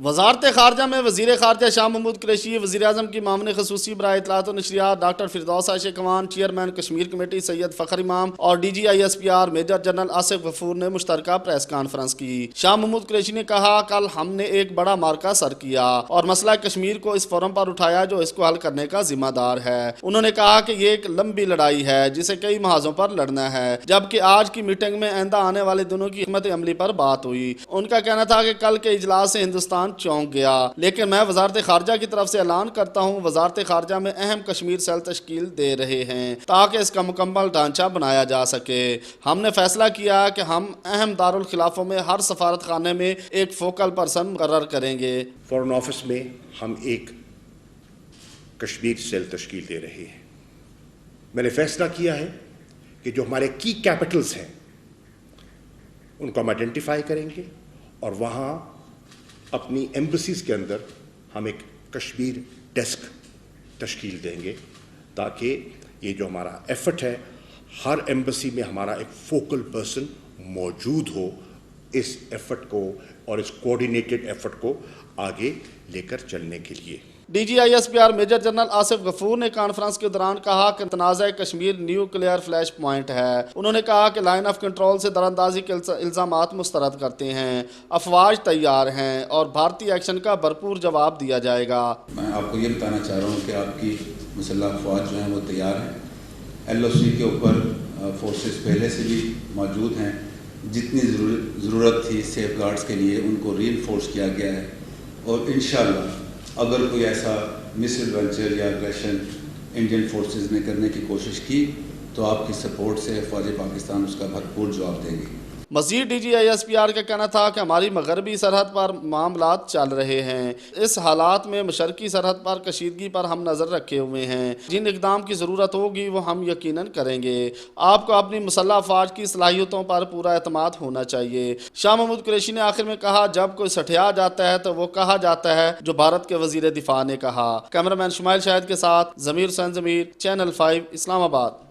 وزارت خارجہ میں وزیر خارجہ شاہ محمود قریشی، وزیر اعظم کی معاون خصوصی برائے اطلاعات و نشریات ڈاکٹر فردوس عائشہ کمان، چیئرمین کشمیر کمیٹی سید فخر امام اور D G I S P R major general Asif Ghafoor نے مشترکہ پریس کانفرنس کی۔ شاہ محمود قریشی نے کہا، کل ہم نے ایک بڑا معرکہ سر کیا اور مسئلہ کشمیر کو اس فورم پر اٹھایا جو اس کو حل کرنے کا ذمہ دار ہے۔ انہوں نے کہا کہ یہ ایک لمبی لڑائی ہے جسے کئی محاذوں پر لڑنا ہے، جبکہ آج کی میٹنگ میں آئندہ آنے والے دنوں کی حکمت عملی پر بات ہوئی۔ ان کا کہنا تھا کہ کل کے اجلاس سے ہندوستان چونک گیا، لیکن میں وزارت خارجہ کی طرف سے اعلان کرتا ہوں، وزارت خارجہ میں اہم کشمیر سیل تشکیل دے رہے ہیں تاکہ اس کا مکمل ڈھانچہ بنایا جا سکے۔ ہم نے فیصلہ کیا کہ ہم اہم دارالخلافوں میں ہر سفارت خانے میں ایک فوکل پرسن مقرر کریں گے۔ فورن آفس میں ہم ایک کشمیر سیل تشکیل دے رہے ہیں۔ میں نے فیصلہ کیا ہے کہ جو ہمارے کی کیپٹلز ہیں ان کو ہم آئیڈینٹیفائی کریں گے اور وہاں اپنی ایمبیسیز کے اندر ہم ایک کشمیر ڈیسک تشکیل دیں گے تاکہ یہ جو ہمارا ایفرٹ ہے ہر ایمبیسی میں ہمارا ایک فوکل پرسن موجود ہو، اس ایفرٹ کو اور اس کوآرڈینیٹڈ ایفرٹ کو آگے لے کر چلنے کے لیے۔ D G I S P R major general Asif Ghafoor نے کانفرنس کے دوران کہا کہ تنازع کشمیر نیوکلیئر فلیش پوائنٹ ہے۔ انہوں نے کہا کہ لائن آف کنٹرول سے دراندازی کے الزامات مسترد کرتے ہیں، افواج تیار ہیں اور بھارتی ایکشن کا بھرپور جواب دیا جائے گا۔ میں آپ کو یہ بتانا چاہ رہا ہوں کہ آپ کی مسلح افواج جو ہیں وہ تیار ہیں، ایل او سی کے اوپر فورسز پہلے سے بھی موجود ہیں، جتنی ضرورت تھی سیف گارڈز کے لیے ان کو ری انفورس کیا گیا ہے، اور انشاءاللہ اگر کوئی ایسا مس ایڈونچر یا اگریشن انڈین فورسز نے کرنے کی کوشش کی تو آپ کی سپورٹ سے فوج پاکستان اس کا بھرپور جواب دیں گی۔ مزید D G I S P R کا کہنا تھا کہ ہماری مغربی سرحد پر معاملات چل رہے ہیں، اس حالات میں مشرقی سرحد پر کشیدگی پر ہم نظر رکھے ہوئے ہیں، جن اقدام کی ضرورت ہوگی وہ ہم یقیناً کریں گے۔ آپ کو اپنی مسلح افواج کی صلاحیتوں پر پورا اعتماد ہونا چاہیے۔ شاہ محمود قریشی نے آخر میں کہا، جب کوئی سٹھیا جاتا ہے تو وہ کہا جاتا ہے جو بھارت کے وزیر دفاع نے کہا۔ کیمرہ مین شمائل شاہد کے ساتھ ضمیر حسین ضمیر، چینل 5 اسلام آباد۔